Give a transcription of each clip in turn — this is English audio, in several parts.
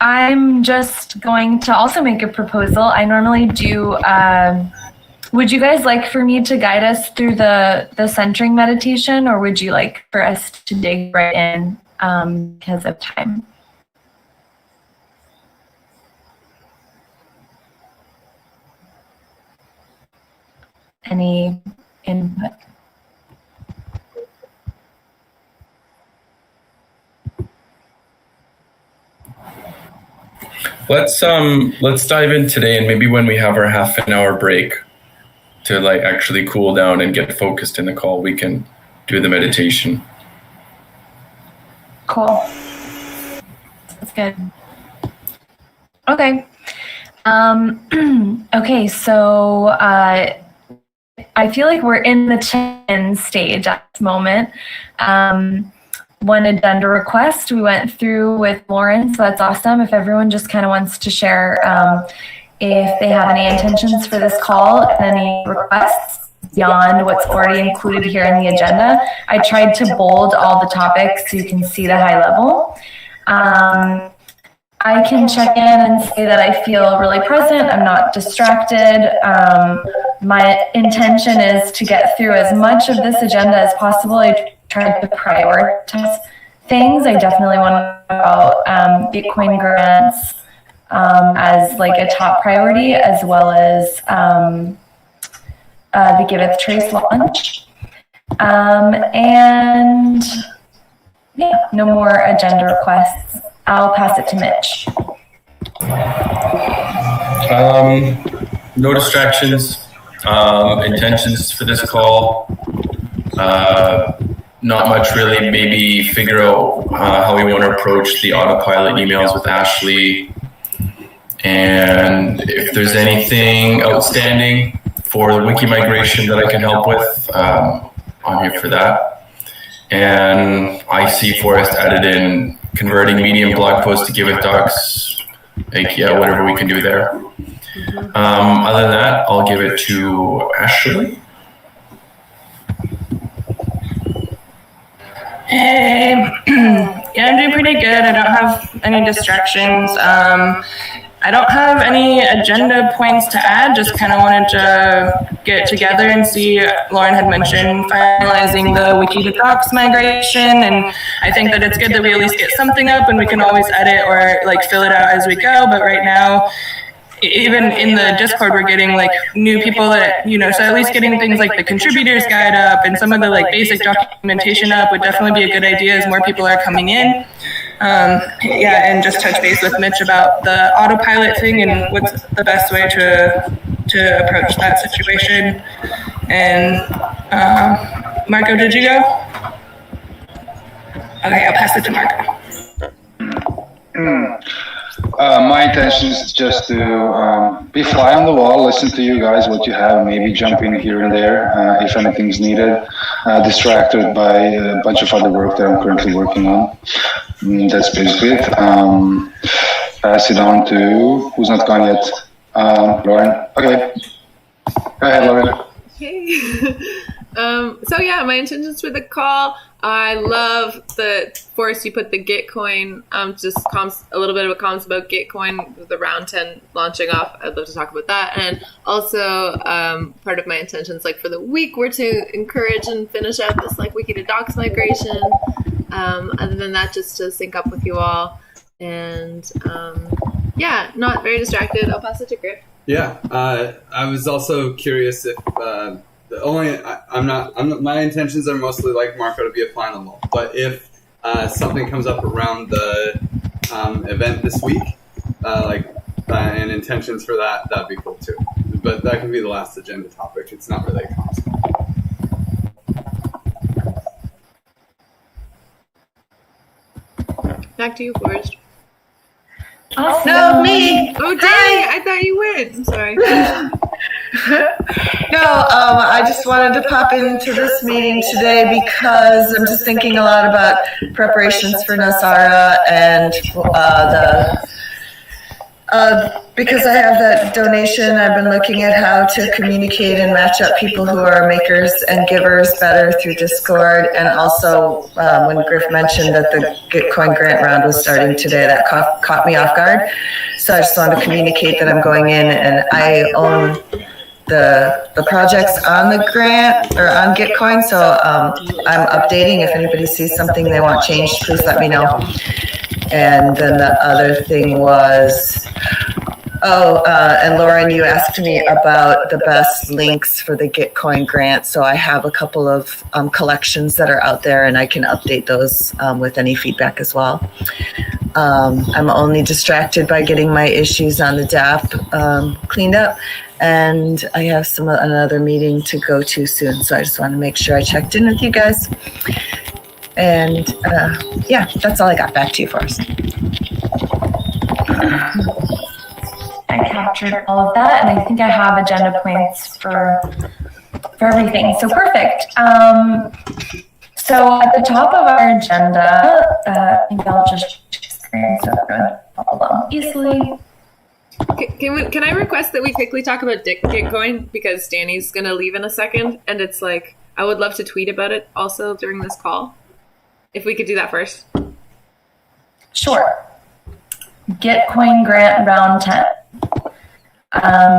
I'm just going to also make a proposal. I normally do. Would you guys like for me to guide us through the centering meditation, or would you like for us to dig right in because of time? Any input? Let's dive in today, and maybe when we have our half an hour break to like actually cool down and get focused in the call, we can do the meditation. Cool. That's good. Okay. Okay, so I feel like we're in the check-in stage at this moment. One agenda request we went through with Lauren, so that's awesome. If everyone just kind of wants to share if they have any intentions for this call and any requests beyond what's already included here in the agenda. I tried to bold all the topics so you can see the high level. I can check in and say that I feel really present. I'm not distracted. My intention is to get through as much of this agenda as possible. I tried to prioritize things. I definitely want to talk about Bitcoin grants as like a top priority, as well as the Giveth Trace launch. And yeah, no more agenda requests. I'll pass it to Mitch. No distractions, intentions for this call. Not much really, maybe figure out how we want to approach the autopilot emails with Ashley. And if there's anything outstanding for the wiki migration that I can help with, I'm here for that. And I see Forrest added in converting Medium blog posts to Giveth docs, like, yeah, whatever we can do there. Other than that, I'll give it to Ashley. Hey, yeah, I'm doing pretty good. I don't have any distractions. I don't have any agenda points to add, just kind of wanted to get together and see, Lauren had mentioned finalizing the wiki to docs migration, and I think that it's good that we at least get something up and we can always edit or like fill it out as we go, but right now, even in the Discord, we're getting like new people that, you know, so at least getting things like the contributors guide up and some of the like basic documentation up would definitely be a good idea as more people are coming in. Yeah, and just touch base with Mitch about the autopilot thing and what's the best way to approach that situation. And Marco, did you go? Okay, I'll pass it to Marco. My intention is just to be fly on the wall, listen to you guys, what you have, maybe jump in here and there if anything's needed, distracted by a bunch of other work that I'm currently working on. That's basically it. Pass it on to, who's not gone yet? Lauren. Okay. Go ahead, Lauren. Hey. So yeah, my intentions for the call. I love the Forrest, you put the Gitcoin, just a little bit of a comments about Gitcoin, with the round 10 launching off. I'd love to talk about that. And also part of my intentions like for the week were to encourage and finish out this like wiki to docs migration. Other than that, just to sync up with you all. And yeah, not very distracted. I'll pass it to Griff. Yeah, I was also curious if my intentions are mostly like Marco to be a fly on the wall. But if something comes up around the event this week, and intentions for that, that'd be cool too. But that can be the last agenda topic. It's not really a concept. Back to you, Forrest. Awesome. No, me. Oh, dang! I thought you went. I'm sorry. No, I just wanted to pop into this meeting today because I'm just thinking a lot about preparations for Nasara and because I have that donation, I've been looking at how to communicate and match up people who are makers and givers better through Discord. And also, when Griff mentioned that the Gitcoin grant round was starting today, that caught me off guard. So I just wanted to communicate that I'm going in, and I own the projects on the grant or on Gitcoin. So I'm updating. If anybody sees something they want changed, please let me know. And then the other thing was, and Lauren, you asked me about the best links for the Gitcoin grant. So I have a couple of collections that are out there, and I can update those with any feedback as well. I'm only distracted by getting my issues on the DApp cleaned up, and I have another meeting to go to soon. So I just want to make sure I checked in with you guys. And yeah, that's all I got. Back to you, Forrest. I captured all of that, and I think I have agenda points for everything. So perfect. So at the top of our agenda, I think I'll just screen so everyone follow along easily. Can I request that we quickly talk about Gitcoin, because Danny's gonna leave in a second, and it's like I would love to tweet about it also during this call. If we could do that first. Sure. Gitcoin grant round 10.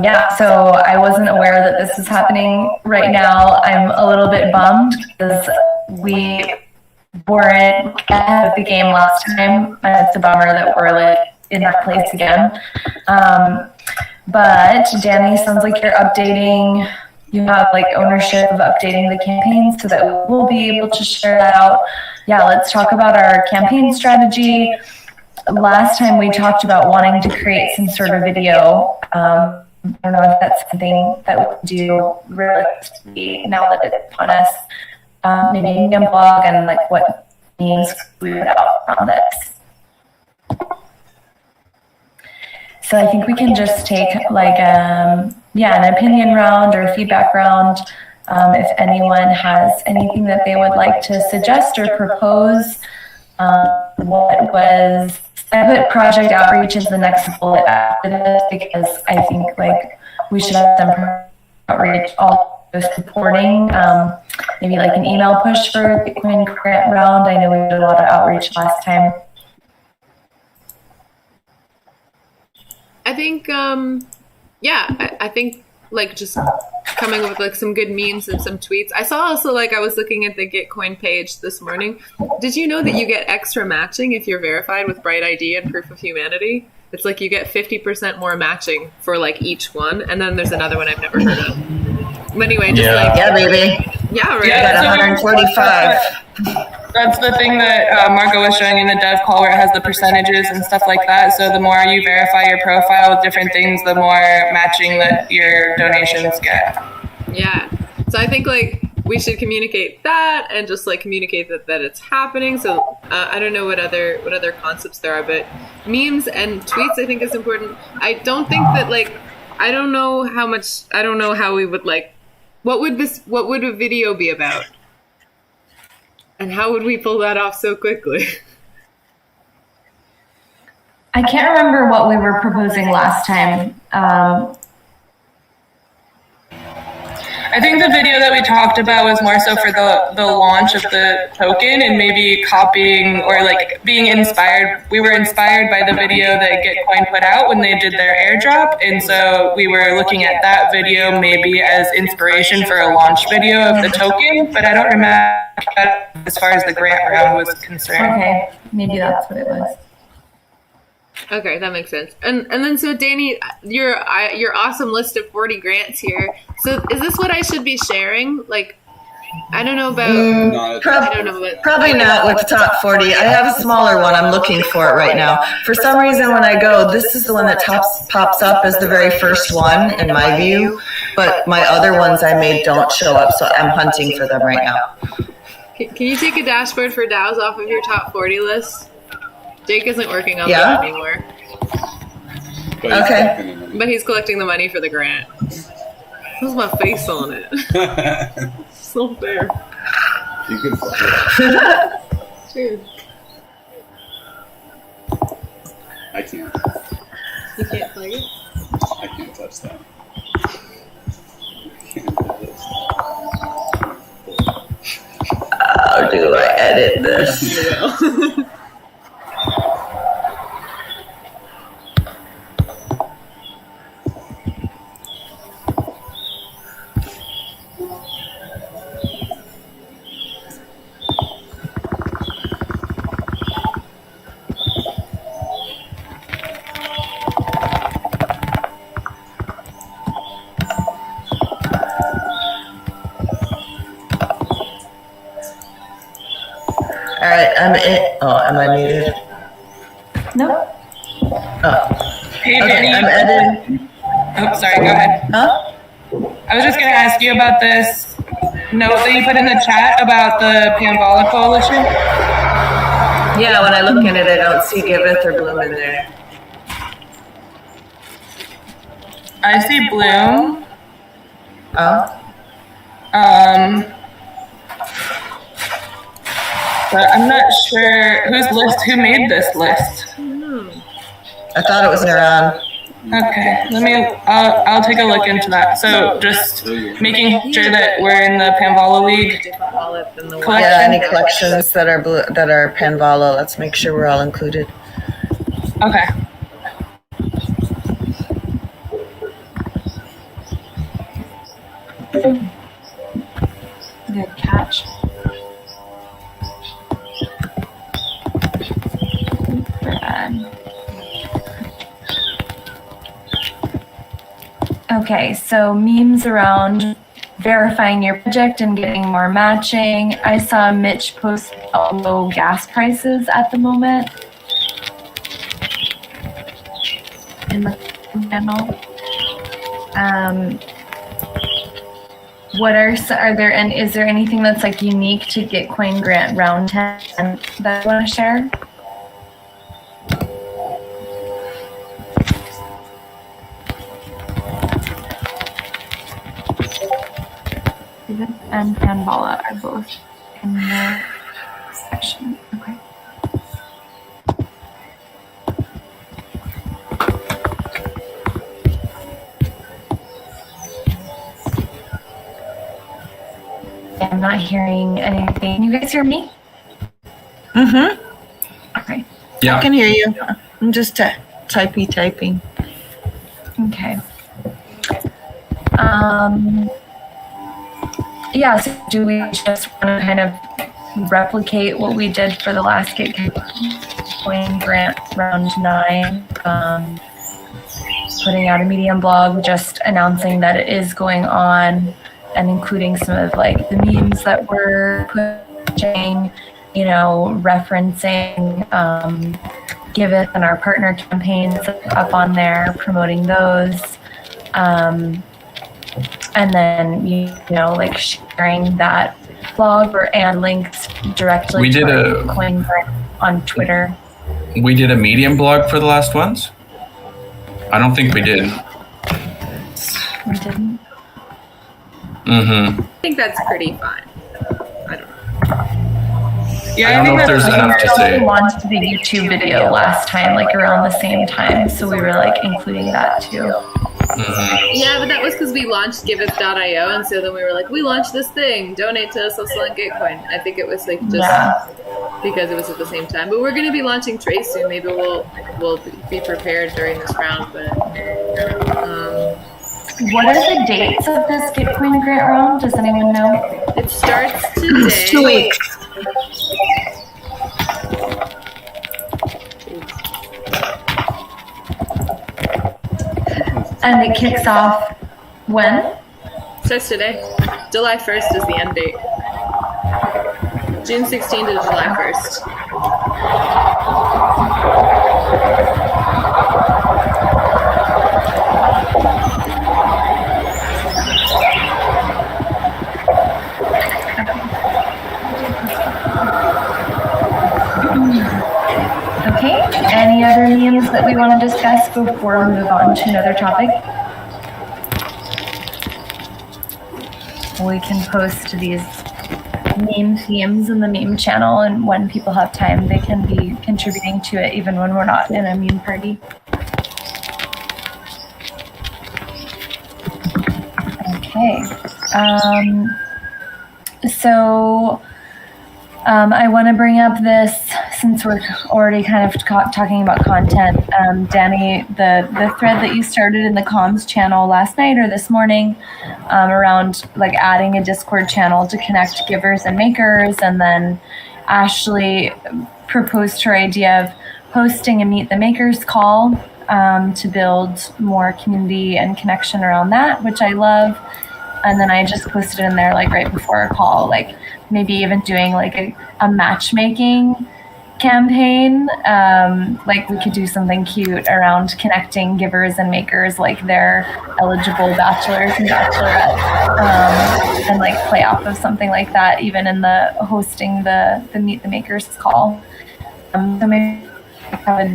Yeah, so I wasn't aware that this is happening right now. I'm a little bit bummed because we weren't ahead of the game last time. It's a bummer that we're like in that place again. But Danny, sounds like you're updating. You have like ownership of updating the campaign so that we'll be able to share that out. Yeah, let's talk about our campaign strategy. Last time we talked about wanting to create some sort of video. I don't know if that's something that we'll do realistically now that it's upon us. Maybe a medium blog and like what means we put out on this. So I think we can just take like an opinion round or a feedback round. If anyone has anything that they would like to suggest or propose. I put project outreach as the next bullet after this because I think like we should have some outreach also supporting, maybe like an email push for Bitcoin grant round. I know we did a lot of outreach last time. I think, I think like just coming up with like some good memes and some tweets. I saw also like I was looking at the Gitcoin page this morning. Did you know that you get extra matching if you're verified with Bright ID and Proof of Humanity? It's like you get 50% more matching for like each one, and then there's another one I've never heard of. But anyway, just yeah, baby. Yeah, right. Yeah, so 145. That's the thing that Marco was showing in the dev call where it has the percentages and stuff like that. So the more you verify your profile with different things, the more matching that your donations get. Yeah. So I think like we should communicate that and just like communicate that it's happening. So I don't know what other concepts there are, but memes and tweets I think is important. I don't think that like I don't know how we would like what would a video be about? And how would we pull that off so quickly? I can't remember what we were proposing last time. I think the video that we talked about was more so for the launch of the token and maybe copying or like being inspired. We were inspired by the video that Gitcoin put out when they did their airdrop. And so we were looking at that video maybe as inspiration for a launch video of the token, but I don't remember as far as the grant round was concerned. Okay, maybe that's what it was. Okay, that makes sense. And then so Danny, your awesome list of 40 grants here. So is this what I should be sharing? Like, I don't know about. I don't know about. Probably not with top 40. I have a smaller one. I'm looking for it right now. For some reason, when I go, this is the one that pops up as the very first one in my view. But my other ones I made don't show up, so I'm hunting for them right now. Can you take a dashboard for DAOs off of your top 40 list? Jake isn't working on that anymore. Okay. But he's collecting the money for the grant. Who's my face on it? So fair. You can plug it. Cheers. I can't. You can't plug it? I can't touch that. How do I edit this? All right, I'm in. Oh, am I muted? No? Oh, Hey, okay, Jenny. I'm editing. Oh, sorry, go ahead. Huh? I was just going to ask you about this note that you put in the chat about the Panvala Coalition. Yeah, when I look in it, I don't see Giveth or Bloom in there. I see Bloom. Oh, But I'm not sure who made this list. I thought it was Naran. Okay, I'll take a look into that. So just making sure that we're in the Panvala League Different wallet than the one. collection. Yeah, any collections that are that are Panvala, let's make sure we're all included. Okay. Good catch. Okay, so memes around verifying your project and getting more matching. I saw Mitch post low gas prices at the moment in the channel. Is there anything that's like unique to Gitcoin Grant Round 10 that you want to share? Giveth and Panvala are both in the section. Okay. I'm not hearing anything. You guys hear me? Mm-hmm. Okay. Yeah. I can hear you. I'm just typing. Okay. Yeah, so do we just want to kind of replicate what we did for the last Gitcoin Grant Round 9? Putting out a Medium blog, just announcing that it is going on and including some of like the memes that we're pushing, referencing Giveth and our partner campaigns up on there, promoting those. And then, like sharing that blog and links directly We did to a- Gitcoin Grant on Twitter. We did a Medium blog for the last ones? I don't think we did. We didn't. Mm-hmm. I think that's pretty fine. I don't know. Yeah, I don't know if there's enough to We say. launched the YouTube video last time, like around the same time, so we were like including that too. Mm-hmm. Yeah, but that was because we launched Giveth.io, and so then we were like, we launched this thing, donate to us, let's lend Gitcoin. I think it was like just because it was at the same time. But we're going to be launching Trace soon. Maybe we'll be prepared during this round. But What are the dates of this Gitcoin Grant round? Does anyone know? it starts today. It's 2 weeks. And it kicks off when? Starts today. July 1st is the end date. June 16th to July 1st. Okay, any other memes that we want to discuss before we move on to another topic? We can post these meme themes in the meme channel, and when people have time, they can be contributing to it even when we're not in a meme party. Okay. I want to bring up this, since we're already kind of talking about content. Danny, the thread that you started in the comms channel last night or this morning around like adding a Discord channel to connect givers and makers, and then Ashley proposed her idea of hosting a Meet the Makers call to build more community and connection around that, which I love. And then I just posted in there like right before our call, like maybe even doing like a matchmaking campaign. Like we could do something cute around connecting givers and makers, like they're eligible bachelors and bachelorettes, and like play off of something like that, even in the hosting the Meet the Makers call. So maybe have a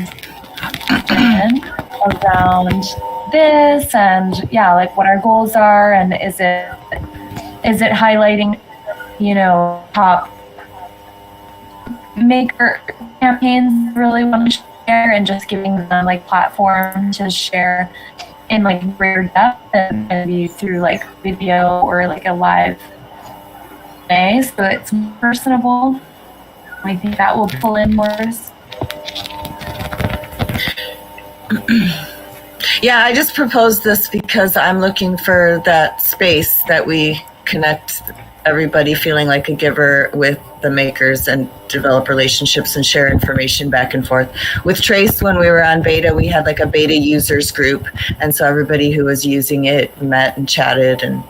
discussion around this, and yeah, like what our goals are, and is it highlighting, you know, top maker campaigns really want to share, and just giving them like platform to share in like greater depth, and maybe through like video or like a live way, so it's personable. I think that will pull in more. Yeah, I just proposed this because I'm looking for that space that we connect everybody feeling like a giver with the makers and develop relationships and share information back and forth. With Trace, when we were on beta, we had like a beta users group. And so everybody who was using it met and chatted and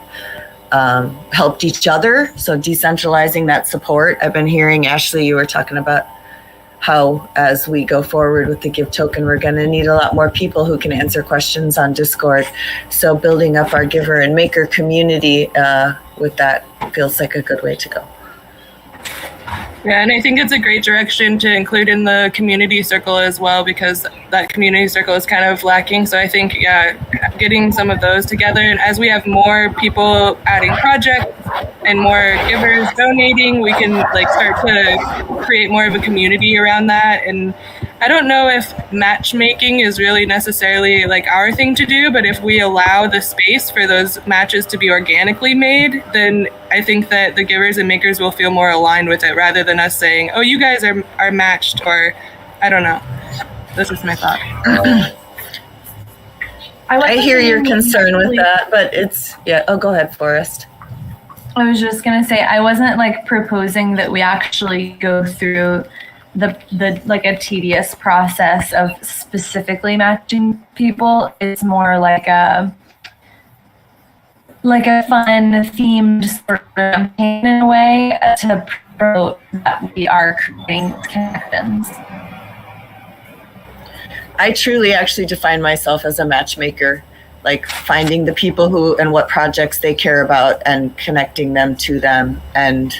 helped each other. So decentralizing that support. I've been hearing, Ashley, you were talking about how as we go forward with the Give token, we're going to need a lot more people who can answer questions on Discord. So building up our giver and maker community with that feels like a good way to go. Yeah, and I think it's a great direction to include in the community circle as well, because that community circle is kind of lacking. So I think, yeah, getting some of those together, and as we have more people adding projects and more givers donating, we can like start to create more of a community around that. And I don't know if matchmaking is really necessarily like our thing to do, but if we allow the space for those matches to be organically made, then I think that the givers and makers will feel more aligned with it, rather than us saying, oh, you guys are matched, or I don't know. This is my thought. I hear your concern with that, but it's, yeah. Oh, go ahead, Forrest. I was just going to say, I wasn't like proposing that we actually go through the like a tedious process of specifically matching people. It's more like a fun themed sort of campaign in a way to promote that we are creating connections. I truly actually define myself as a matchmaker, like finding the people who and what projects they care about and connecting them to them. And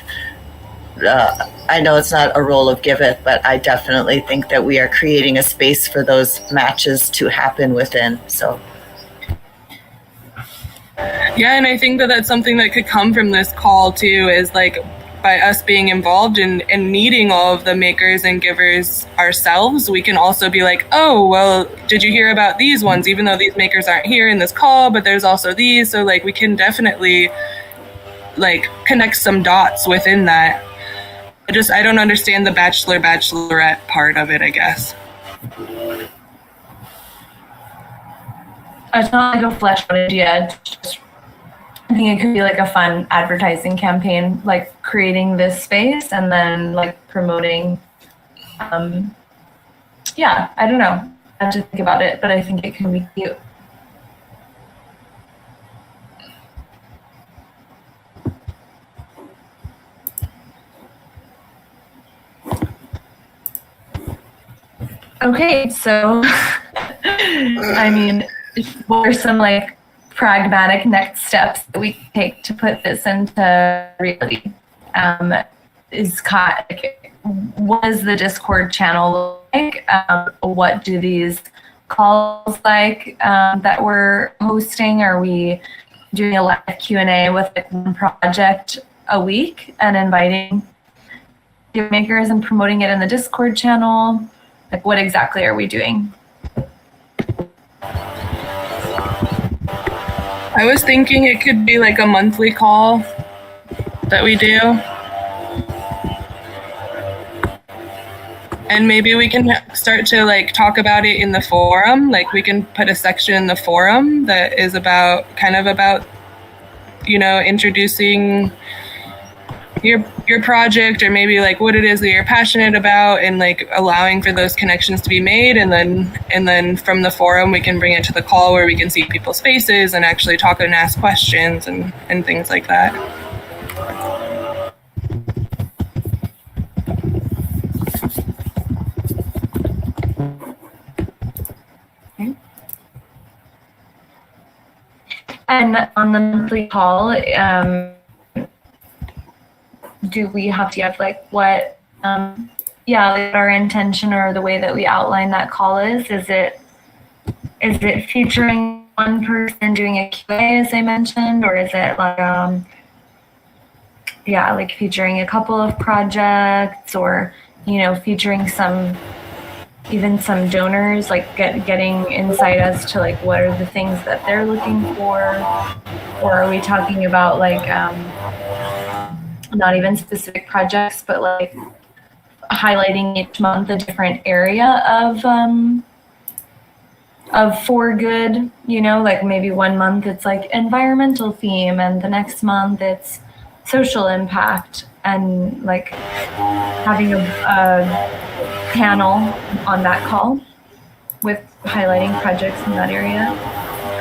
I know it's not a role of Giveth, but I definitely think that we are creating a space for those matches to happen within. So. Yeah, and I think that that's something that could come from this call too, is like by us being involved in meeting all of the makers and givers ourselves, we can also be like, oh, well, did you hear about these ones? Even though these makers aren't here in this call, but there's also these. So like we can definitely like connect some dots within that. I don't understand the bachelorette part of it, I guess. It's not like a flesh out idea. I think it could be like a fun advertising campaign, like creating this space and then like promoting. Yeah, I don't know. I have to think about it, but I think it can be cute. Okay, so I mean, what are some like pragmatic next steps that we take to put this into reality? What is the Discord channel like? What do these calls like that we're hosting? Are we doing a live Q&A with like one project a week and inviting makers and promoting it in the Discord channel? Like, what exactly are we doing? I I was thinking it could be like a monthly call that we do. And maybe we can start to like talk about it in the forum. Like we can put a section in the forum that is about introducing your project, or maybe like what it is that you're passionate about, and like allowing for those connections to be made, and then from the forum we can bring it to the call where we can see people's faces and actually talk and ask questions and things like that. And on the monthly call, do we have to have like what, like our intention or the way that we outline that call is? Is it featuring one person doing a QA, as I mentioned, or is it like, like featuring a couple of projects, or, featuring some donors, like getting insight as to like what are the things that they're looking for, or are we talking about like not even specific projects, but like highlighting each month a different area of for good, like maybe one month it's like environmental theme, and the next month it's social impact, and like having a panel on that call with highlighting projects in that area.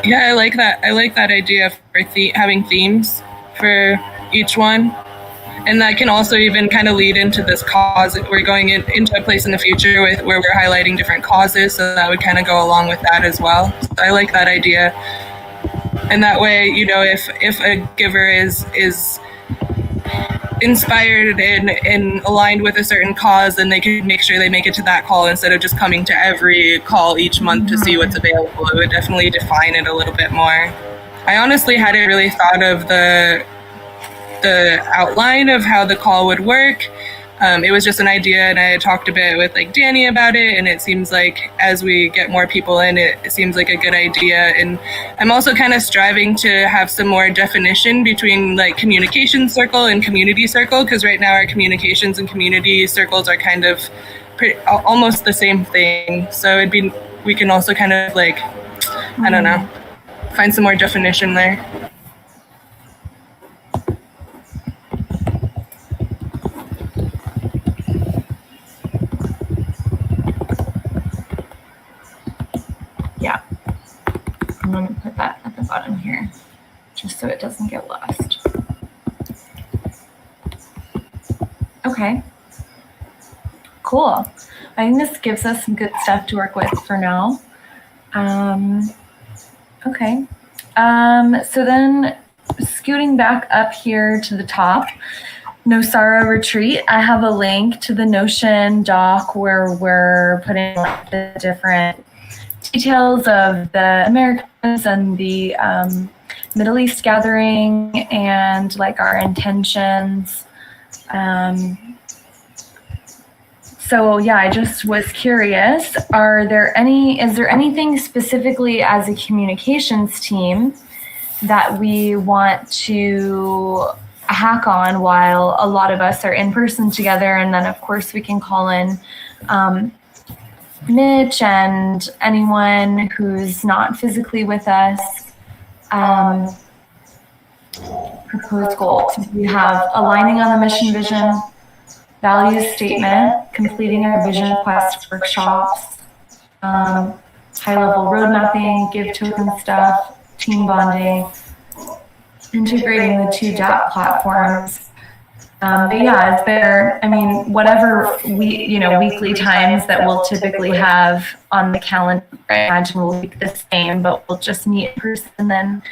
Yeah, I like that idea for having themes for each one. And that can also even kind of lead into this cause. We're going into a place in the future where we're highlighting different causes, so that would kind of go along with that as well. So I like that idea. And that way, if a giver is inspired and aligned with a certain cause, then they can make sure they make it to that call instead of just coming to every call each month to see what's available. It would definitely define it a little bit more. I honestly hadn't really thought of the outline of how the call would work. It was just an idea, and I had talked a bit with like Danny about it, and it seems like as we get more people in, it seems like a good idea. And I'm also kind of striving to have some more definition between like communication circle and community circle, because right now our communications and community circles are kind of almost the same thing. So we can also kind of like, I don't know, find some more definition there. I'm going to put that at the bottom here, just so it doesn't get lost. Okay. Cool. I think this gives us some good stuff to work with for now. Okay. So then scooting back up here to the top, Nosara Retreat, I have a link to the Notion doc where we're putting like the different details of the Americas and the Middle East gathering, and like our intentions. So yeah, I just was curious, is there anything specifically as a communications team that we want to hack on while a lot of us are in person together? And then of course we can call in Mitch and anyone who's not physically with us. Proposed goals. We have aligning on the mission vision, values statement, completing our vision quest workshops, high-level road mapping, give token stuff, team bonding, integrating the two DApp platforms. But yeah, is there, whatever weekly times that we'll typically have on the calendar, I imagine will be the same, but we'll just meet in person and then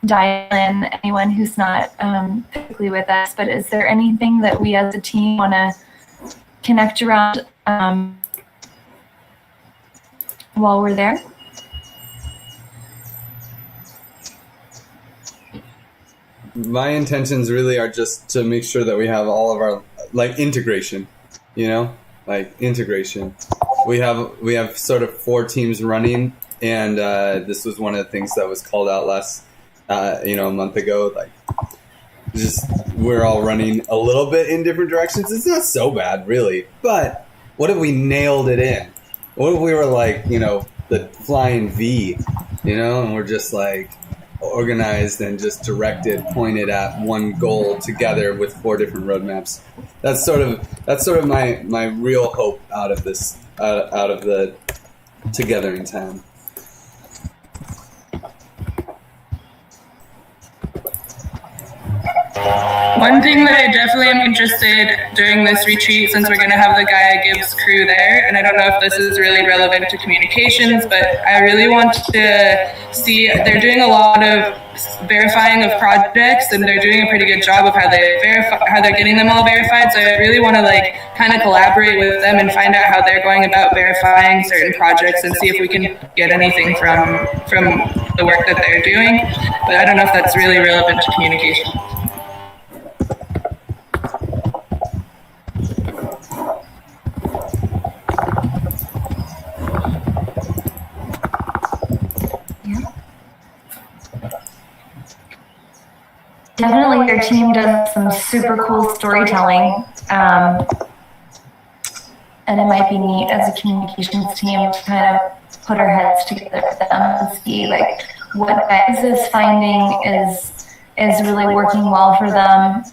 dial in anyone who's not physically with us. But is there anything that we as a team want to connect around while we're there? My intentions really are just to make sure that we have all of our integration, integration. We have sort of 4 teams running, and this was one of the things that was called out last a month ago. Like, just we're all running a little bit in different directions. It's not so bad, really. But what if we nailed it in? What if we were like, the flying V, and we're just like organized and just directed, pointed at one goal together with 4 different roadmaps. That's sort of my real hope out of this, out of the Together in Town. One thing that I definitely am interested during this retreat, since we're going to have the Gaia Gives crew there, and I don't know if this is really relevant to communications, but I really want to see, they're doing a lot of verifying of projects, and they're doing a pretty good job of how they're getting them all verified. So I really want to kind of collaborate with them and find out how they're going about verifying certain projects and see if we can get anything from the work that they're doing. But I don't know if that's really relevant to communication. Definitely your team does some super cool storytelling. And it might be neat as a communications team to kind of put our heads together with them and see what guys is finding is really working well for them,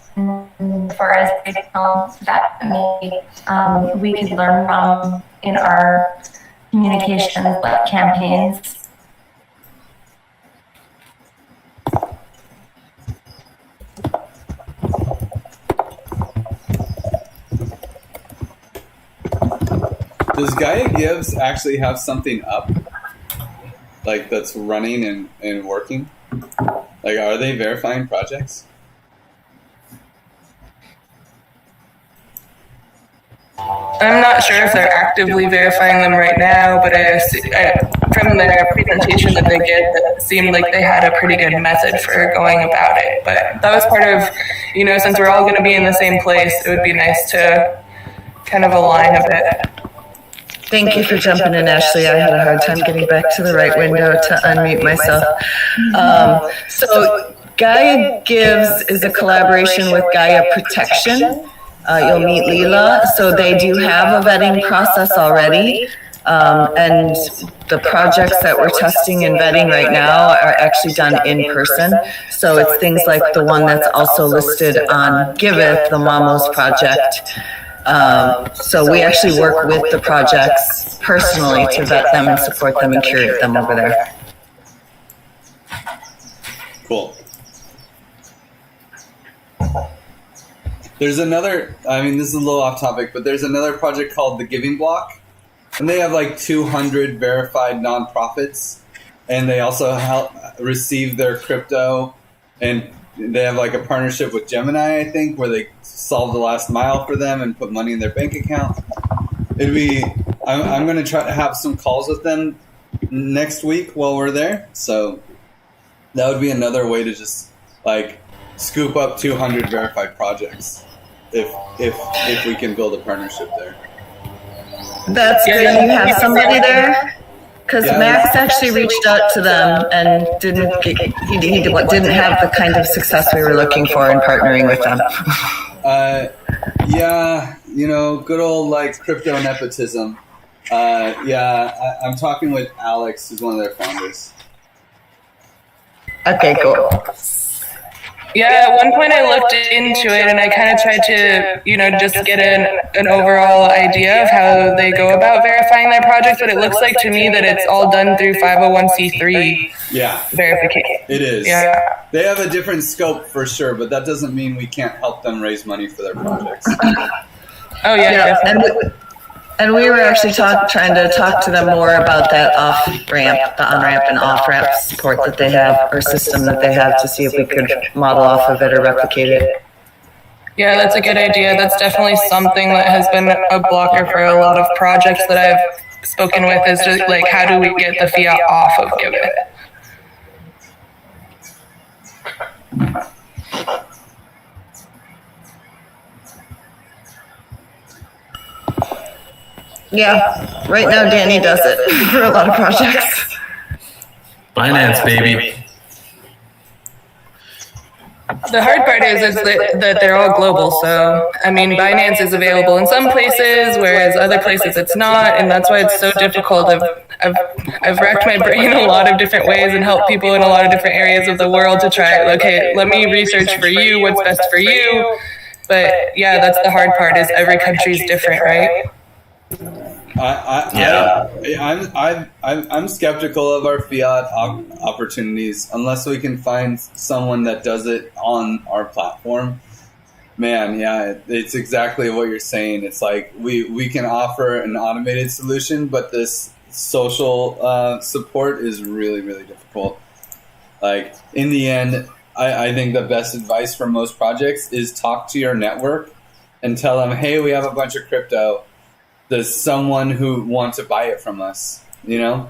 as far as they tell that maybe we could learn from in our communications campaigns. Does Gaia Gives actually have something up, that's running and working? Are they verifying projects? I'm not sure if they're actively verifying them right now, but from their presentation that they did, it seemed like they had a pretty good method for going about it. But that was part of, since we're all going to be in the same place, it would be nice to kind of align a bit. Thank you for jumping in, Ashley. I had a hard time getting back to the right window to unmute myself. So Gaia Gives is a collaboration with Gaia Protection. You'll meet Leela. So they do have a vetting process already. And the projects that we're testing and vetting right now are actually done in person. So it's things like the one that's also listed on Giveth, the Mamos project. So we actually work with the projects personally to vet them and support them and curate them over there. Cool. There's another, this is a little off topic, but there's another project called the Giving Block, and they have 200 verified nonprofits, and they also help receive their crypto, and they have a partnership with Gemini, I think, where they solve the last mile for them and put money in their bank account. I'm going to try to have some calls with them next week while we're there. So that would be another way to just scoop up 200 verified projects if we can build a partnership there. That's good. You have somebody there? Because Max actually reached out to them and didn't have the kind of success we were looking for in partnering with them. Good old crypto nepotism. I'm talking with Alex, who's one of their founders. Okay, cool. Yeah, at one point I looked into it and I kind of tried to, just get an overall idea of how they go about verifying their projects, but it looks like to me that it's all done through 501c3 verification. It is. Yeah. They have a different scope for sure, but that doesn't mean we can't help them raise money for their projects. Oh, yeah. And we were actually trying to talk to them more about that off-ramp, the on-ramp and off-ramp support that they have, or system that they have, to see if we could model off of it or replicate it. Yeah, that's a good idea. That's definitely something that has been a blocker for a lot of projects that I've spoken with, is just how do we get the fiat off of Giveth? Yeah, right now Danny does it for a lot of projects. Finance, baby. The hard part is that they're all global. So, I mean, Binance is available in some places, whereas other places it's not, and that's why it's so difficult. I've racked my brain a lot of different ways and helped people in a lot of different areas of the world to try, okay, let me research for you what's best for you. But yeah, that's the hard part is every country's different, right? I'm skeptical of our fiat opportunities unless we can find someone that does it on our platform. Man, yeah, it's exactly what you're saying. It's like we can offer an automated solution, but this social support is really, really difficult. Like in the end, I think the best advice for most projects is talk to your network and tell them, hey, we have a bunch of crypto. There's someone who wants to buy it from us, you know?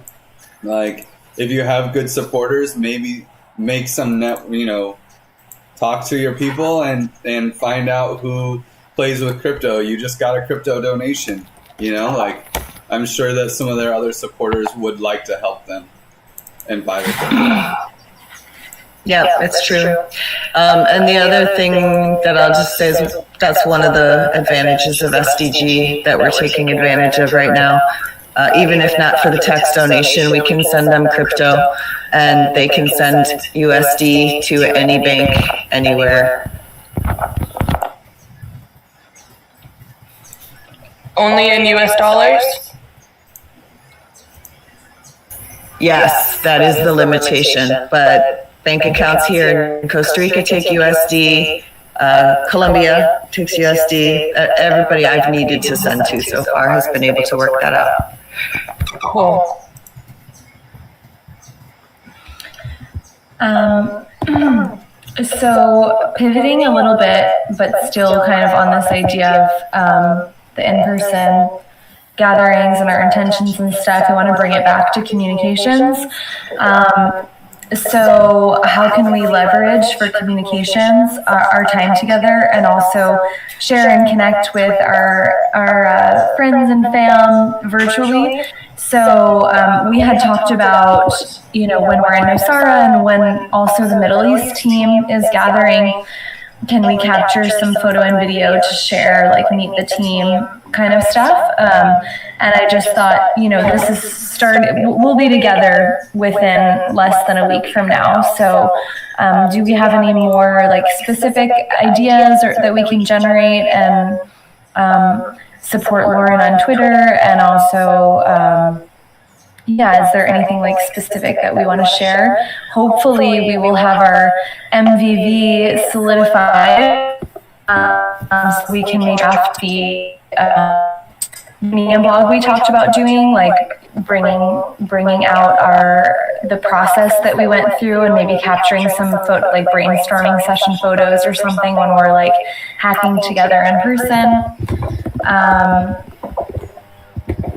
Like, if you have good supporters, maybe make some talk to your people and find out who plays with crypto. You just got a crypto donation, you know? Like, I'm sure that some of their other supporters would like to help them and buy the crypto. Yeah, it's true. And the other thing that I'll just say is that's one of the advantages of SDG that we're taking advantage of right now. Even if not for the tax donation, we can send them crypto and they can send USD to any bank anywhere. Only in US dollars? Yes, that is the limitation, but bank accounts here in Costa Rica take USD, Colombia takes USD. Everybody I've needed to send to so far has been able to work that out. Cool. So pivoting a little bit, but still kind of on this idea of the in-person gatherings and our intentions and stuff, I want to bring it back to communications. So how can we leverage for communications our time together and also share and connect with our friends and fam virtually? So we had talked about, when we're in Nosara and when also the Middle East team is gathering, can we capture some photo and video to share, like meet the team kind of stuff? And I just thought, this is we'll be together within less than a week from now. So do we have any more like specific ideas or that we can generate and support Lauren on Twitter? And also, is there anything like specific that we want to share? Hopefully we will have our MVV solidified so we can make off the medium blog we talked about doing, like bringing out the process that we went through and maybe capturing some like brainstorming session photos or something when we're like hacking together in person.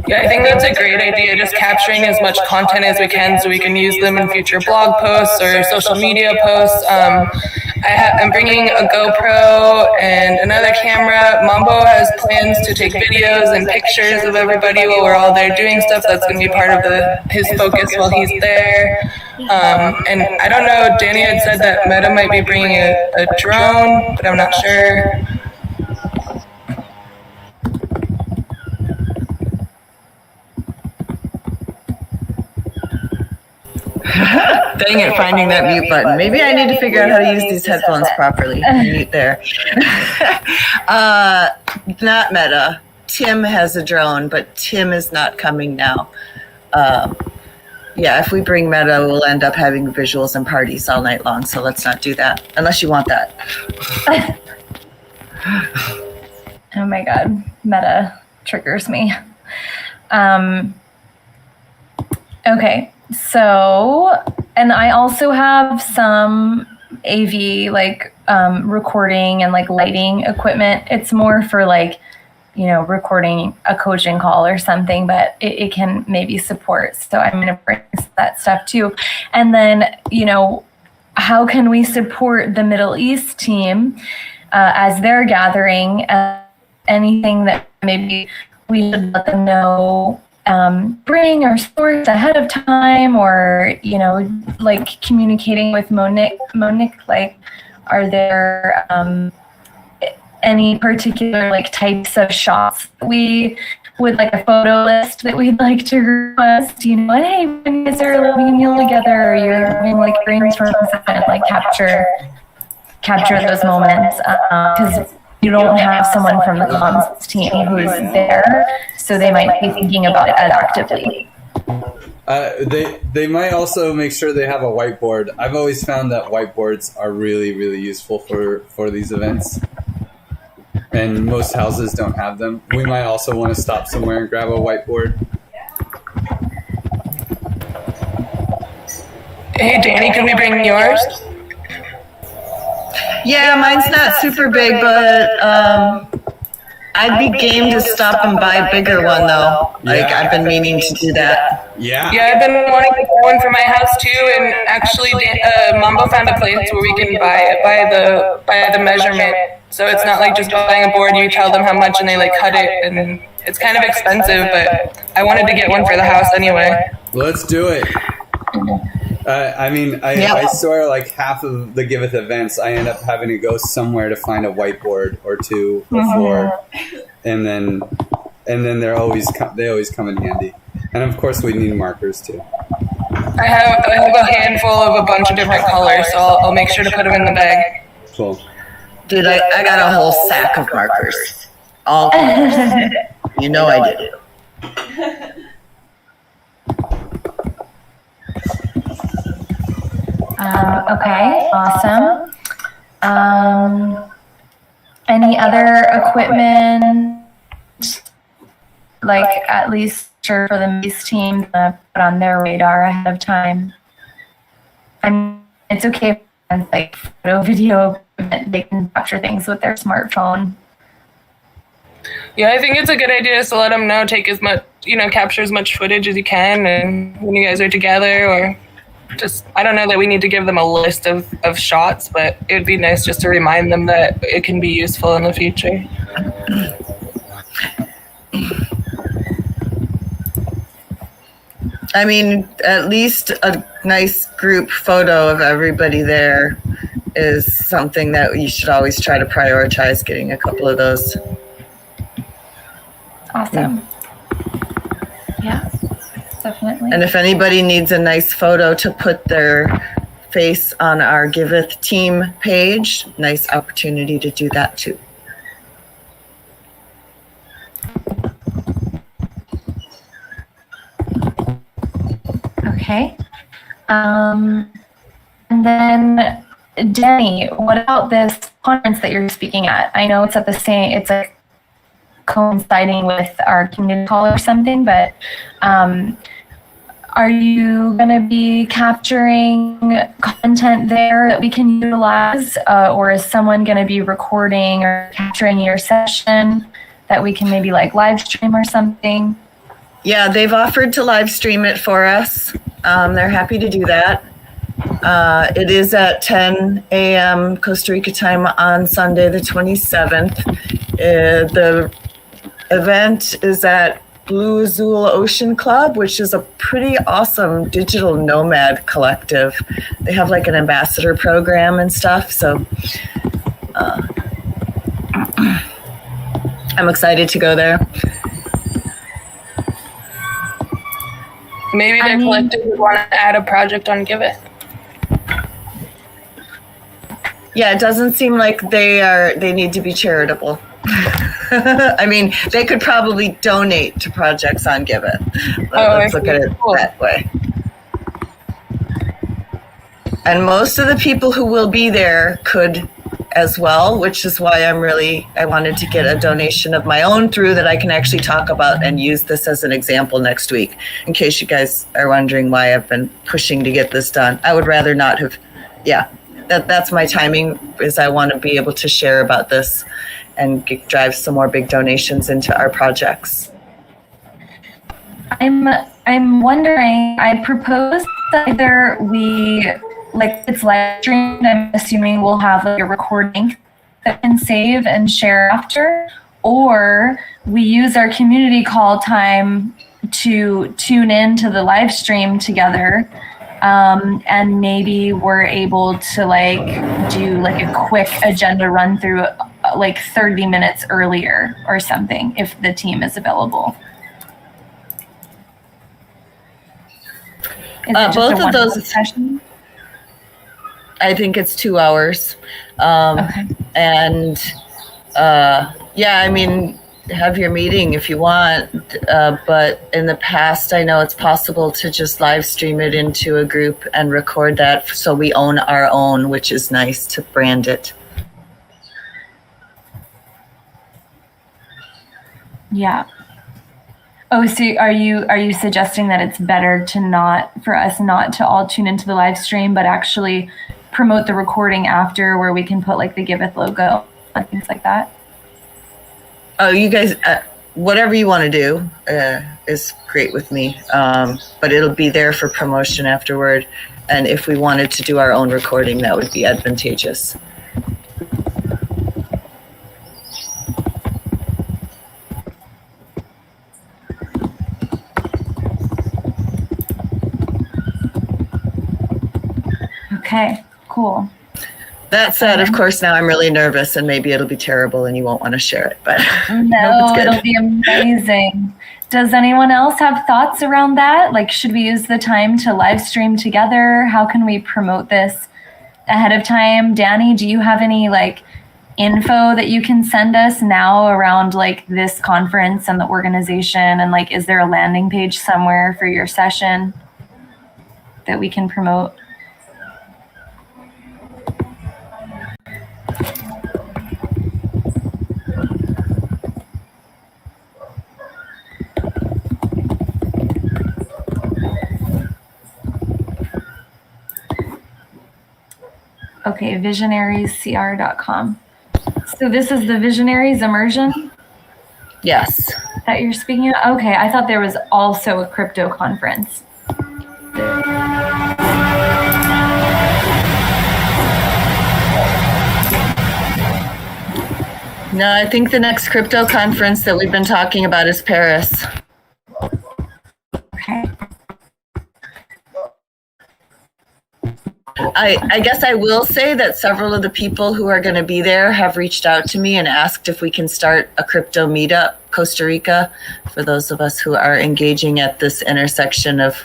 Yeah, I think that's a great idea, just capturing as much content as we can so we can use them in future blog posts or social media posts. I'm bringing a GoPro and another camera. Mambo has plans to take videos and pictures of everybody while we're all there doing stuff. That's going to be part of his focus while he's there. And I don't know, Danny had said that Meta might be bringing a drone, but I'm not sure. Dang it, finding that mute button. Maybe I need to figure out how to use these headphones properly. Mute there. Not Meta. Tim has a drone, but Tim is not coming now. If we bring Meta, we'll end up having visuals and parties all night long, so let's not do that, unless you want that. Oh my God, Meta triggers me. Okay. So, and I also have some AV recording and like lighting equipment. It's more for like, recording a coaching call or something, but it can maybe support. So I'm going to bring that stuff too. And then, how can we support the Middle East team as they're gathering? Anything that maybe we should let them know, bring our source ahead of time, or like communicating with Monique, like Are there any particular like types of shots that we would like a photo list that we'd like to request? You know, hey, when you guys are having a meal together, or you're having like brainstorm session, like capture those moments, because you don't have someone from the comms team who's there, so they might be thinking about it actively. They might also make sure they have a whiteboard. I've always found that whiteboards are really, really useful for these events. And most houses don't have them. We might also want to stop somewhere and grab a whiteboard. Hey, Danny, can we bring yours? Yeah, mine's not super big, but I'd be game to stop and buy a bigger one, though. Like, I've been meaning to do that. Yeah. Yeah, I've been wanting to get one for my house too, and actually, Mambo found a place where we can buy it by the measurement. So it's not like just buying a board. You tell them how much, and they like cut it, and it's kind of expensive. But I wanted to get one for the house anyway. Let's do it. I swear, like half of the Giveth events, I end up having to go somewhere to find a whiteboard or two before, and then they always come in handy. And of course, we need markers too. I have a handful of a bunch of different colors, so I'll make sure to put them in the bag. Cool. Dude, I got a whole sack of markers. All colors. You know I did. Okay, awesome. Any other equipment, like at least for the Maze team, to put on their radar ahead of time? I mean, it's okay if like photo, video equipment, they can capture things with their smartphone. Yeah, I think it's a good idea just to let them know, take as much, capture as much footage as you can, and when you guys are together, or just, I don't know that we need to give them a list of shots, but it would be nice just to remind them that it can be useful in the future. I mean, at least a nice group photo of everybody there is something that you should always try to prioritize, getting a couple of those. Awesome. Yeah, definitely. And if anybody needs a nice photo to put their face on our Giveth team page, nice opportunity to do that too. Okay. And then, Danny, what about this conference that you're speaking at? I know it's it's like coinciding with our community call or something, but are you going to be capturing content there that we can utilize, or is someone going to be recording or capturing your session that we can maybe like live stream or something? Yeah, they've offered to live stream it for us. They're happy to do that. It is at 10 a.m. Costa Rica time on Sunday, the 27th. The event is at Blue Azul Ocean Club, which is a pretty awesome digital nomad collective. They have like an ambassador program and stuff. So I'm excited to go there. Maybe the collective would want to add a project on Giveth. Yeah, it doesn't seem like they need to be charitable. I mean, they could probably donate to projects on Giveth. Let's look at it that way. And most of the people who will be there could as well, which is why I wanted to get a donation of my own through that I can actually talk about and use this as an example next week, in case you guys are wondering why I've been pushing to get this done. I would rather not have, that's my timing, is I want to be able to share about this and drive some more big donations into our projects. I'm wondering, I propose that either we, like it's live streamed, I'm assuming we'll have like a recording that can save and share after, or we use our community call time to tune in to the live stream together, and maybe we're able to like do like a quick agenda run through like 30 minutes earlier or something if the team is available. Is it just both a of those session? I think it's 2 hours. Okay. And yeah, I mean, have your meeting if you want. But in the past, I know it's possible to just live stream it into a group and record that so we own our own, which is nice to brand it. Yeah. Oh, so are you suggesting that it's better for us not to all tune into the live stream, but actually promote the recording after, where we can put like the Giveth logo and things like that? Oh, you guys, whatever you want to do is great with me. But it'll be there for promotion afterward. And if we wanted to do our own recording, that would be advantageous. Okay, cool. That said, of course, now I'm really nervous and maybe it'll be terrible and you won't want to share it, but no, it'll be amazing. Does anyone else have thoughts around that? Like, should we use the time to live stream together? How can we promote this ahead of time? Danny, do you have any like info that you can send us now around like this conference and the organization? And like, is there a landing page somewhere for your session that we can promote? Okay, visionariescr.com. So this is the Visionaries Immersion? yes. That you're speaking of? Okay, I thought there was also a crypto conference. No, I think the next crypto conference that we've been talking about is Paris. Okay. I guess I will say that several of the people who are going to be there have reached out to me and asked if we can start a crypto meetup, Costa Rica, for those of us who are engaging at this intersection of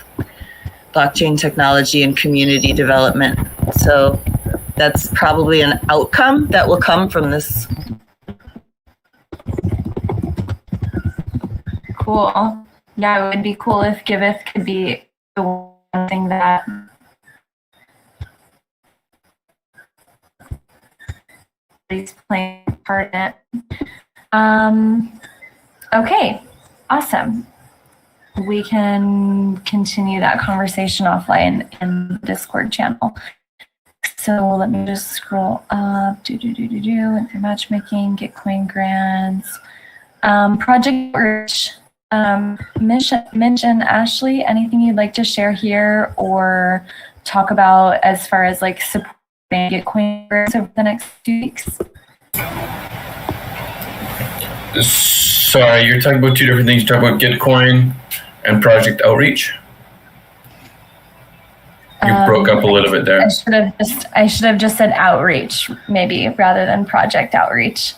blockchain technology and community development. So that's probably an outcome that will come from this. Cool. Yeah, it would be cool if Giveth could be the one thing that he's playing a part in it. Okay, awesome. We can continue that conversation offline in the Discord channel. So let me just scroll up. Went through matchmaking, Gitcoin grants, project research. Mention Ashley, anything you'd like to share here or talk about as far as like supporting Gitcoin grants over the next 2 weeks? Sorry, you're talking about two different things. You're talking about Gitcoin and project outreach. You broke up a little bit there. I should have just said outreach, maybe, rather than project outreach.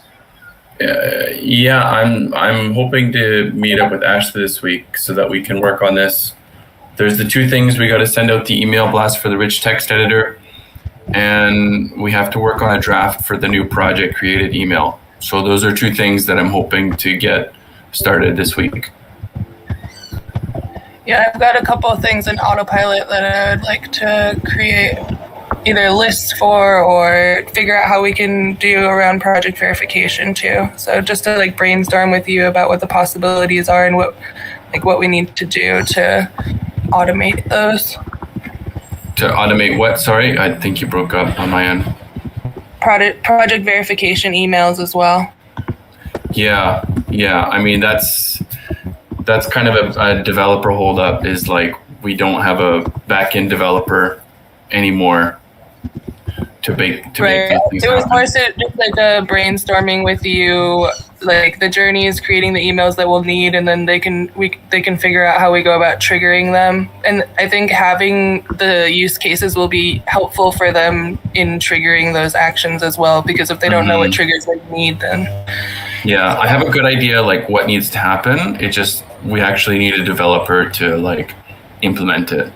Yeah, I'm hoping to meet up with Ashley this week so that we can work on this. There's the two things. We got to send out the email blast for the rich text editor, and we have to work on a draft for the new project created email. So those are two things that I'm hoping to get started this week. Yeah, I've got a couple of things in autopilot that I would like to create either lists for or figure out how we can do around project verification too. So just to like brainstorm with you about what the possibilities are and what we need to do to automate those. To automate what? Sorry, I think you broke up on my end. Project verification emails as well. Yeah. I mean, that's kind of a developer holdup. Is like we don't have a back-end developer anymore. to make Right. those things It was happen. more so just like a brainstorming with you, like the journey is creating the emails that we'll need, and then they can figure out how we go about triggering them. And I think having the use cases will be helpful for them in triggering those actions as well, because if they don't know what triggers they need, then Yeah, I have a good idea like what needs to happen. It just we actually need a developer to like implement it.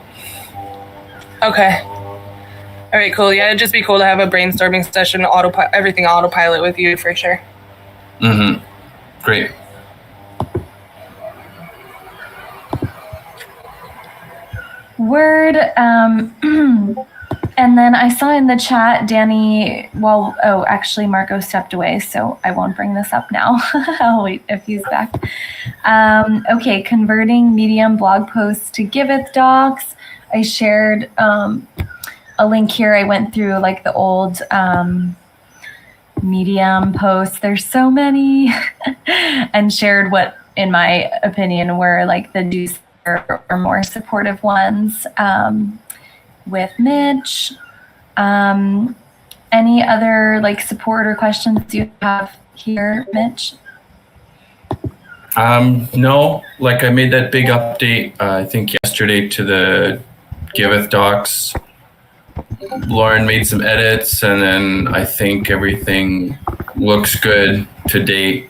okay. All right, cool. Yeah, it'd just be cool to have a brainstorming session, everything autopilot with you for sure. Great. Word. And then I saw in the chat, Danny, actually Marco stepped away, so I won't bring this up now. I'll wait if he's back. Okay, converting Medium blog posts to Giveth docs. I shared a link here. I went through like the old Medium posts. There's so many, and shared what, in my opinion, were like the juicier or more supportive ones with Mitch. Any other like support or questions you have here, Mitch? No, like I made that big update, I think yesterday to the Giveth docs. Lauren made some edits, and then I think everything looks good to date.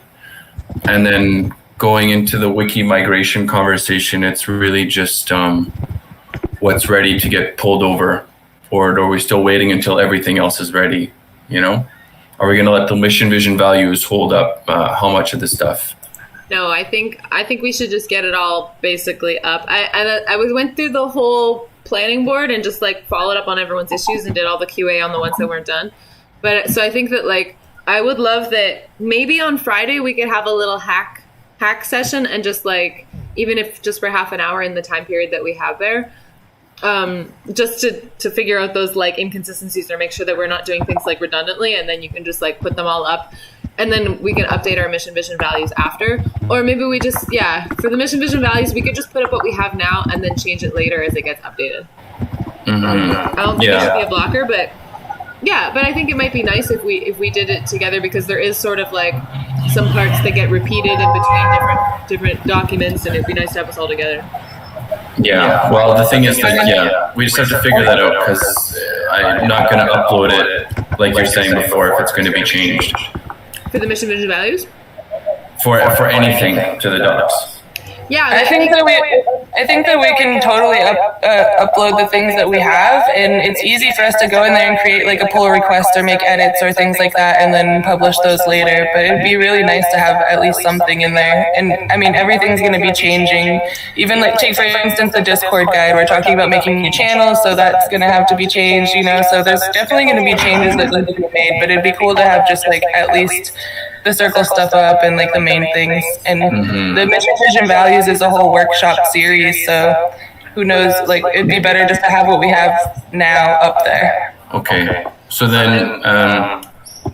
And then going into the wiki migration conversation, it's really just what's ready to get pulled over, or are we still waiting until everything else is ready? You know, are we going to let the mission, vision, values hold up how much of the stuff? No, I think we should just get it all basically up. I went through the whole planning board and just like followed up on everyone's issues and did all the QA on the ones that weren't done. But so I think that like I would love that maybe on Friday we could have a little hack session, and just like even if just for half an hour in the time period that we have there, just to figure out those like inconsistencies or make sure that we're not doing things like redundantly, and then you can just like put them all up. And then we can update our mission, vision, values after. Or maybe we just, for the mission, vision, values, we could just put up what we have now and then change it later as it gets updated. I don't think it should be a blocker, but I think it might be nice if we did it together, because there is sort of like some parts that get repeated in between different documents, and it'd be nice to have us all together. Yeah, well, the thing is that, we just have to figure that out, because I'm not going to upload it, like you're saying before, if it's going to be changed. For the mission, vision, values? For anything to the docs. Yeah, I think that we can totally upload the things that we have, and it's easy for us to go in there and create like a pull request or make edits or things like that, and then publish those later. But it'd be really nice to have at least something in there. And I mean, everything's going to be changing. Even like take for instance the Discord guide. We're talking about making new channels, so that's going to have to be changed. You know, so there's definitely going to be changes that need to be made. But it'd be cool to have just like at least the circle stuff up and like the main things. And the mission, vision, values is a whole workshop series, so who knows, like it'd be better just to have what we have now up there. Okay, so then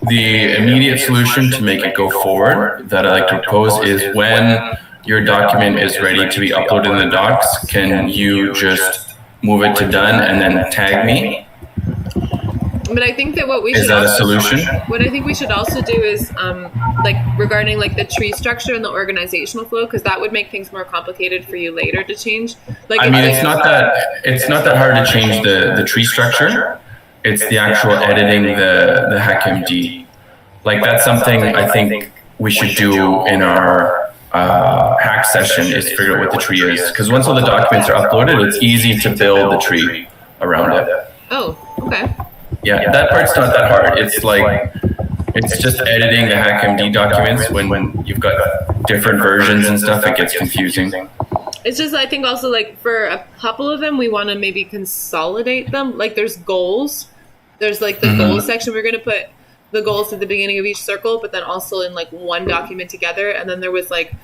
the immediate solution to make it go forward that I like to propose is when your document is ready to be uploaded in the docs, can you just move it to done and then tag me? But I think that what we Is should that a also, solution? what I think we should also do is like regarding like the tree structure and the organizational flow, because that would make things more complicated for you later to change. Like I mean, it's not that hard to change the tree structure. It's the actual editing the HackMD. Like that's something I think we should do in our hack session, is figure out what the tree is. Because once all the documents are uploaded, it's easy to build the tree around it. Oh, okay. Yeah, that part's not that hard. It's like, it's just editing the HackMD documents when you've got different versions and stuff, it gets confusing. It's just, I think also like for a couple of them, we want to maybe consolidate them. Like there's goals. There's like the goals section. We're going to put the goals at the beginning of each circle, but then also in like one document together. And then there was like,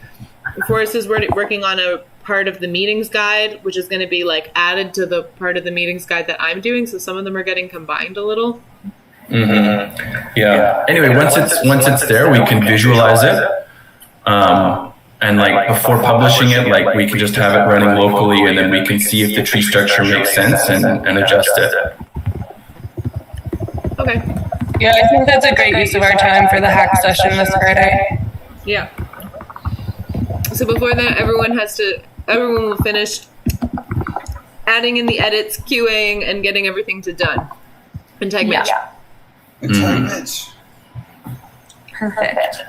Forrest is working on a part of the meetings guide, which is going to be like added to the part of the meetings guide that I'm doing. So some of them are getting combined a little. Yeah. Anyway, once it's there, we can visualize it. And like before publishing it, like we can just have it running locally, and then we can see if the tree structure makes sense and adjust it. Okay. Okay. Yeah, I think that's a great use of our time for the hack session this Friday. Yeah. So before that, everyone will finish adding in the edits, QAing, and getting everything done. And tag Mitch. And tag Mitch. Perfect.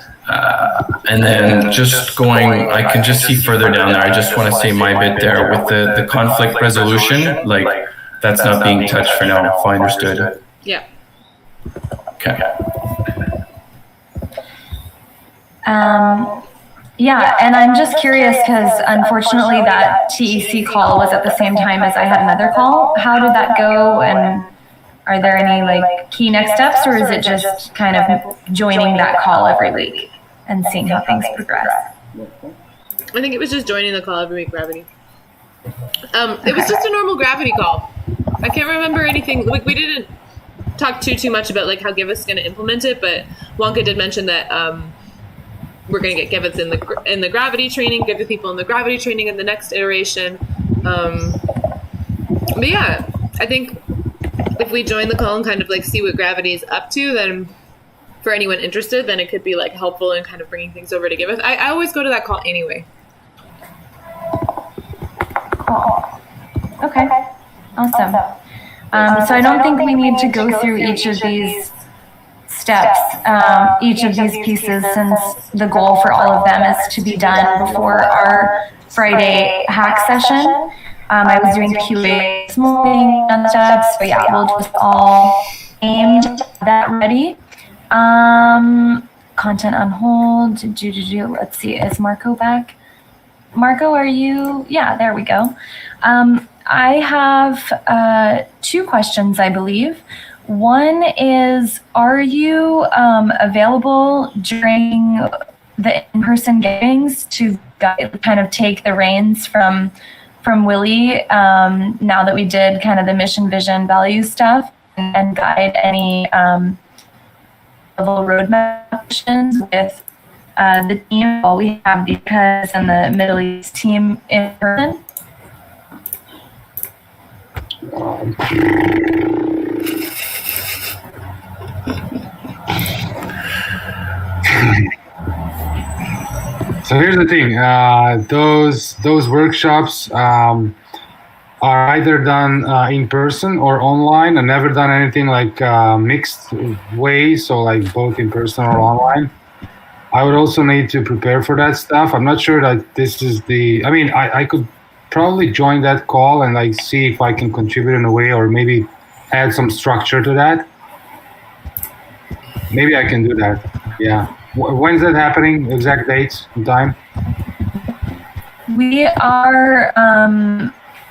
And then just going, I can just see further down there. I just want to say my bit there with the conflict resolution. Like, that's not being touched for now, if I understood. Yeah. Okay. Yeah, and I'm just curious because unfortunately that TEC call was at the same time as I had another call. How did that go, and are there any like key next steps, or is it just kind of joining that call every week and seeing how things progress? I think it was just joining the call every week, Gravity. It was just a normal Gravity call. I can't remember anything. Like, we didn't talk too much about like how Giveth is going to implement it, but Wonka did mention that we're going to get Giveth in the Gravity training, give the people in the Gravity training in the next iteration. But yeah, I think if we join the call and kind of like see what Gravity is up to, then for anyone interested, then it could be like helpful in kind of bringing things over to Giveth. I always go to that call anyway. Cool. Okay. Awesome. So I don't think we need to go through each of these steps, each of these pieces, since the goal for all of them is to be done before our Friday hack session. I was doing QA this morning on steps, so yeah, we'll just all aim to have that ready. Content on hold. Let's see, is Marco back? Marco, are you? Yeah, there we go. I have 2 questions, I believe. One is, are you available during the in-person givings to kind of take the reins from Willie now that we did kind of the mission, vision, value stuff and guide any level roadmap missions with the team while we have the US and the Middle East team in person? So here's the thing: those workshops are either done in person or online. I've never done anything like mixed ways, so like both in person or online. I would also need to prepare for that stuff. I'm not sure that this is the. I mean, I could probably join that call and like see if I can contribute in a way, or maybe add some structure to that. Maybe I can do that. Yeah. When's that happening? Exact dates and time? We are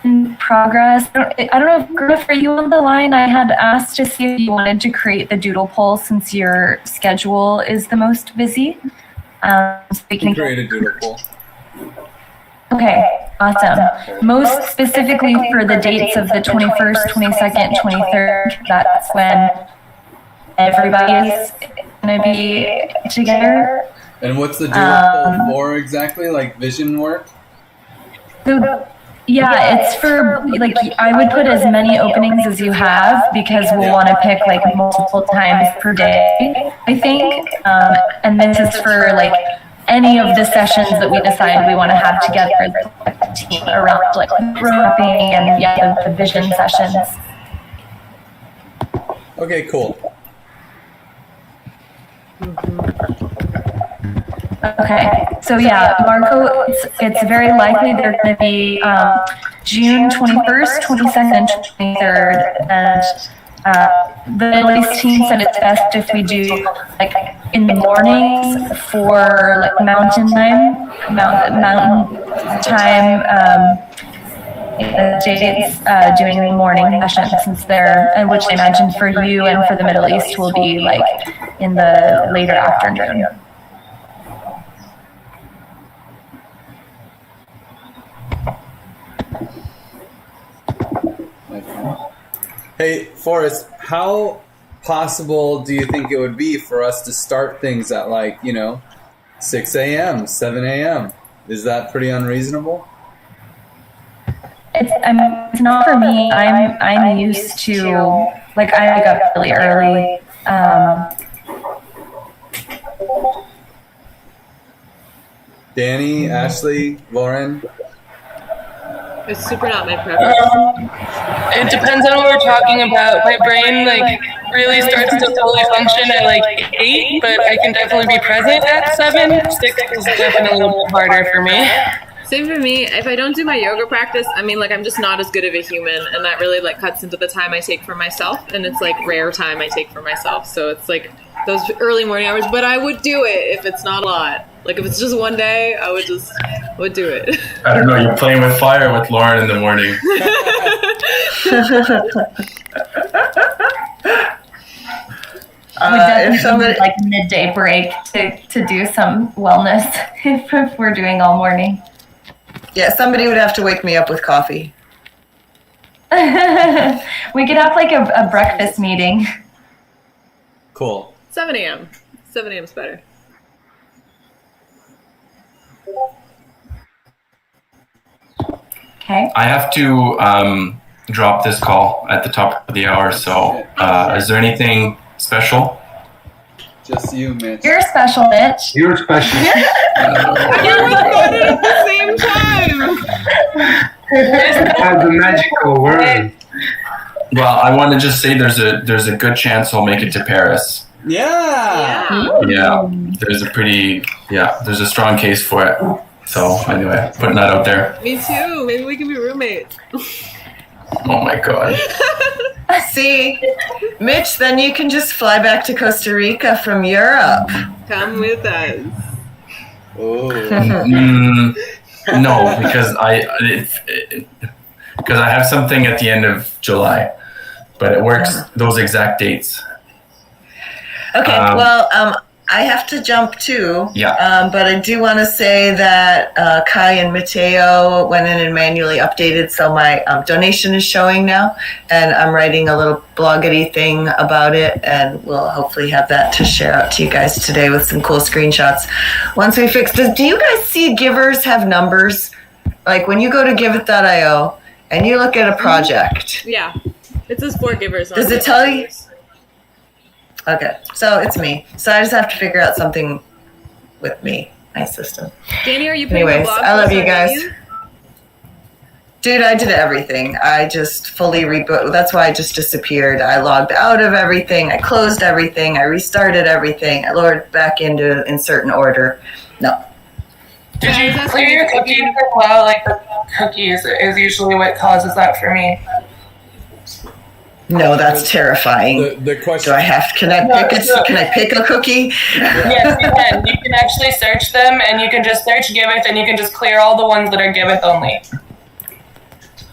in progress. I don't know if Griff, are you on the line? I had asked to see if you wanted to create the doodle poll since your schedule is the most busy. So we can create a doodle poll. Okay, awesome. Most specifically for the dates of the 21st, 22nd, 23rd, that's when everybody is going to be together. And what's the doodle poll for exactly? Like vision work? So, yeah, it's for, like, I would put as many openings as you have because we'll want to pick, like, multiple times per day, I think. And this is for, like, any of the sessions that we decide we want to have together as a team around, like, roadmapping and, yeah, the vision sessions. Okay, cool. Okay, so yeah, Marco, it's very likely they're going to be June 21st, 22nd, and 23rd, and the Middle East team said it's best if we do like in the mornings for like mountain time. Jade's doing the morning session since they're, which I mentioned for you and for the Middle East will be like in the later afternoon. Hey, Forrest, how possible do you think it would be for us to start things at 6 a.m., 7 a.m.? Is that pretty unreasonable? It's not for me. I'm used to like I wake up really early. Danny, Ashley, Lauren. It's super not my preference. It depends on what we're talking about. My brain like really starts to fully function at like 8, but I can definitely be present at 7. 6 is definitely a little bit harder for me. Same for me. If I don't do my yoga practice, I mean, like, I'm just not as good of a human, and that really like cuts into the time I take for myself, and it's like rare time I take for myself. So it's like those early morning hours, but I would do it if it's not a lot. Like if it's just one day, I would do it. I don't know. You're playing with fire with Lauren in the morning. We definitely need like a midday break to do some wellness if we're doing all morning. Yeah, somebody would have to wake me up with coffee. We could have like a breakfast meeting. Cool. 7 a.m. 7 a.m. is better. Okay. I have to drop this call at the top of the hour. So, is there anything special? Just you, Mitch. You're special, Mitch. You're special. You're recorded at the same time. The magical word. Well, I want to just say there's a good chance I'll make it to Paris. Yeah. Yeah, there's a strong case for it. So anyway, putting that out there. Me too. Maybe we can be roommates. Oh my God. See, Mitch, then you can just fly back to Costa Rica from Europe. Come with us. Oh. No, because I have something at the end of July, but it works those exact dates. Okay, I have to jump too. Yeah. But I do want to say that Kai and Mateo went in and manually updated, so my donation is showing now, and I'm writing a little bloggity thing about it, and we'll hopefully have that to share out to you guys today with some cool screenshots. Once we fix this, do you guys see Givers have numbers? Like when you go to Giveth.io and you look at a project. Yeah. It says 4 givers. Does it tell you? Okay, so it's me. So I just have to figure out something with me, my system. Danny, are you putting Anyways, a blog I love post you on guys. Medium? Dude, I did everything. I just fully reboot. That's why I just disappeared. I logged out of everything. I closed everything. I restarted everything. I logged back into in certain order. No. Did you clear your cookies as well? Like the cookies is usually what causes that for me. No, that's terrifying. The question. Do I have? Can I pick a cookie? Yes, you can. You can actually search them, and you can just search Giveth, and you can just clear all the ones that are Giveth only.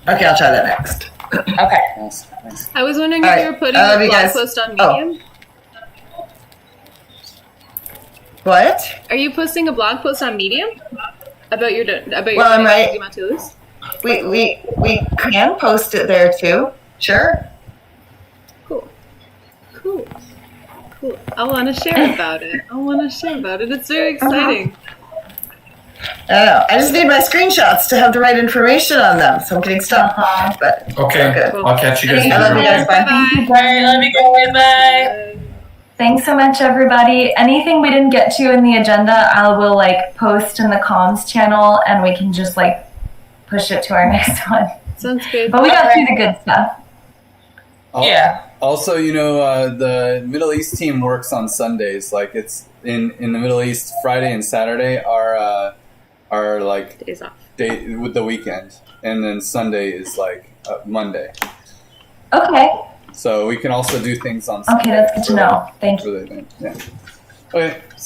Okay, I'll try that next. Okay. Nice. I was wondering All if right. you were putting I love a you blog guys. post on Oh. Medium. What? Are you posting a blog post on Medium about your Well, I'm right. Matulus? We can post it there too. Sure. Cool. I want to share about it. It's very exciting. I don't know. I just need my screenshots to have the right information on them, so I'm getting stuck. But Okay, good. I'll catch you guys I love you later. guys. Bye. Bye. Love you guys. Bye. Thanks so much, everybody. Anything we didn't get to in the agenda, I will like post in the comms channel, and we can just like push it to our next one. Sounds good. But we got through the good stuff. Yeah. Also, the Middle East team works on Sundays. Like it's in the Middle East, Friday and Saturday are like Days off. day with the weekend, and then Sunday is like Monday. Okay. So we can also do things on Sunday. Okay, that's good to know. Thank you. Yeah. Okay. See